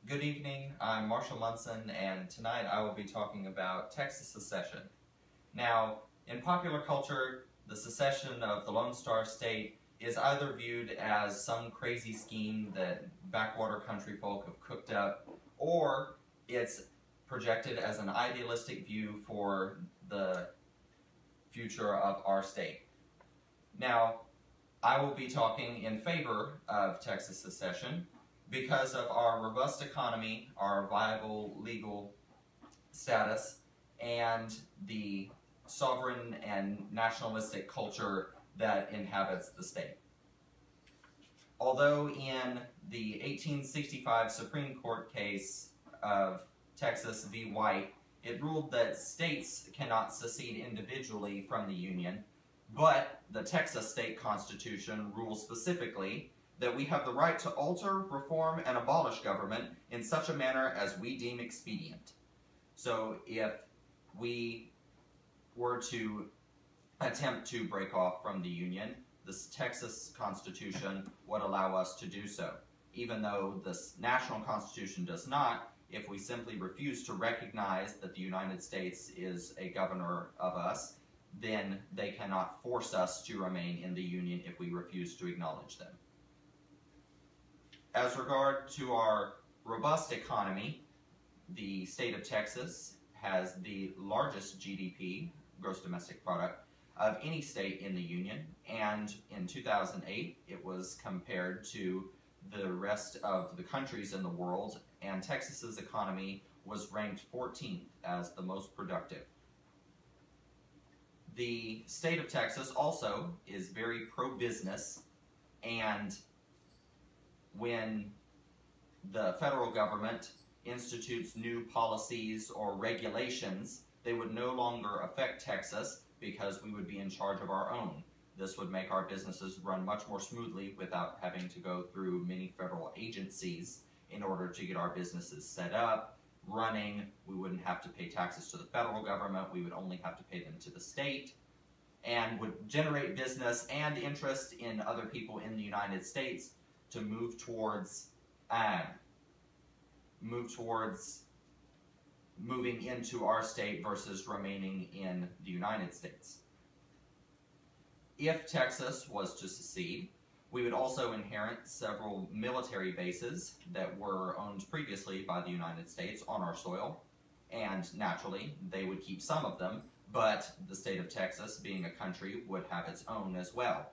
Good evening, I'm Marshall Munson, and tonight I will be talking about Texas secession. Now, in popular culture, the secession of the Lone Star State is either viewed as some crazy scheme that backwater country folk have cooked up, or it's projected as an idealistic view for the future of our state. Now, I will be talking in favor of Texas secession because of our robust economy, our viable legal status, and the sovereign and nationalistic culture that inhabits the state. Although in the 1865 Supreme Court case of Texas v. White, it ruled that states cannot secede individually from the Union, but the Texas state constitution rules specifically that we have the right to alter, reform, and abolish government in such a manner as we deem expedient. So if we were to attempt to break off from the Union, the Texas Constitution would allow us to do so. Even though the national Constitution does not, if we simply refuse to recognize that the United States is a governor of us, then they cannot force us to remain in the Union if we refuse to acknowledge them. As regard to our robust economy, the state of Texas has the largest GDP, gross domestic product, of any state in the Union, and in 2008 it was compared to the rest of the countries in the world, and Texas's economy was ranked 14th as the most productive. The state of Texas also is very pro-business, and when the federal government institutes new policies or regulations, they would no longer affect Texas because we would be in charge of our own. This would make our businesses run much more smoothly without having to go through many federal agencies in order to get our businesses set up, running. We wouldn't have to pay taxes to the federal government, we would only have to pay them to the state, and would generate business and interest in other people in the United States to move towards moving into our state versus remaining in the United States. If Texas was to secede, we would also inherit several military bases that were owned previously by the United States on our soil, and naturally they would keep some of them, but the state of Texas, being a country, would have its own as well.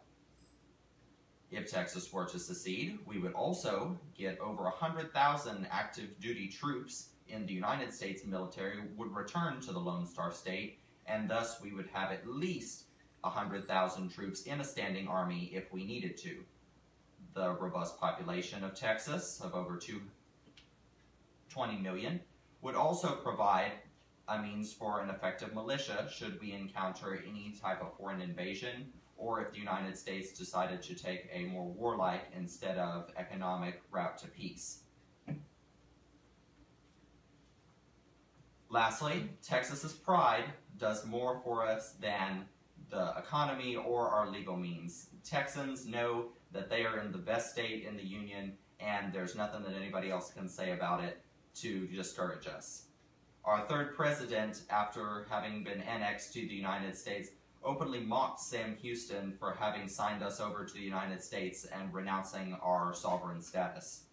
If Texas were to secede, we would also get over 100,000 active duty troops in the United States military would return to the Lone Star State, and thus we would have at least 100,000 troops in a standing army if we needed to. The robust population of Texas, of over 20 million, would also provide a means for an effective militia should we encounter any type of foreign invasion, or if the United States decided to take a more warlike instead of economic route to peace. Lastly, Texas's pride does more for us than the economy or our legal means. Texans know that they are in the best state in the Union, and there's nothing that anybody else can say about it to discourage us. Our third president, after having been annexed to the United States, openly mocked Sam Houston for having signed us over to the United States and renouncing our sovereign status.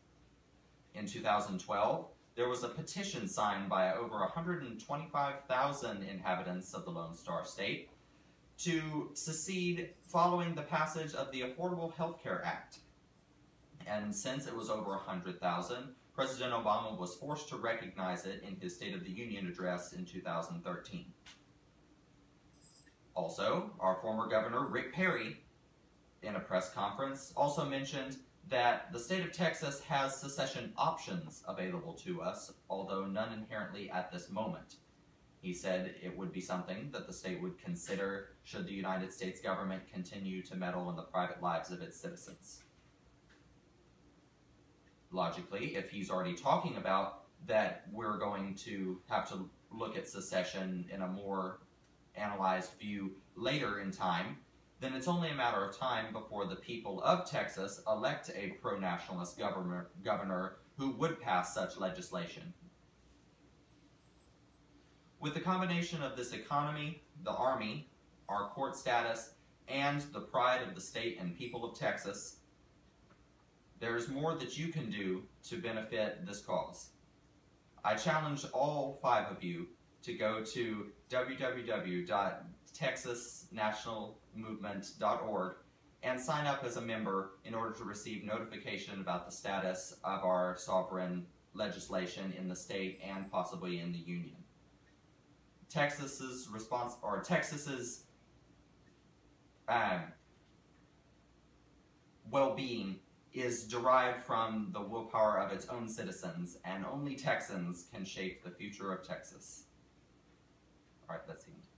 In 2012, there was a petition signed by over 125,000 inhabitants of the Lone Star State to secede following the passage of the Affordable Health Care Act. And since it was over 100,000, President Obama was forced to recognize it in his State of the Union address in 2013. Also, our former governor, Rick Perry, in a press conference, also mentioned that the state of Texas has secession options available to us, although none inherently at this moment. He said it would be something that the state would consider should the United States government continue to meddle in the private lives of its citizens. Logically, if he's already talking about that we're going to have to look at secession in a more analyzed view later in time, then it's only a matter of time before the people of Texas elect a pro-nationalist governor who would pass such legislation. With the combination of this economy, the Army, our court status, and the pride of the state and people of Texas, there is more that you can do to benefit this cause. I challenge all 5 of you to go to www.texasnationalmovement.org and sign up as a member in order to receive notification about the status of our sovereign legislation in the state and possibly in the union. Texas's well-being is derived from the willpower of its own citizens, and only Texans can shape the future of Texas. All right, that's the end.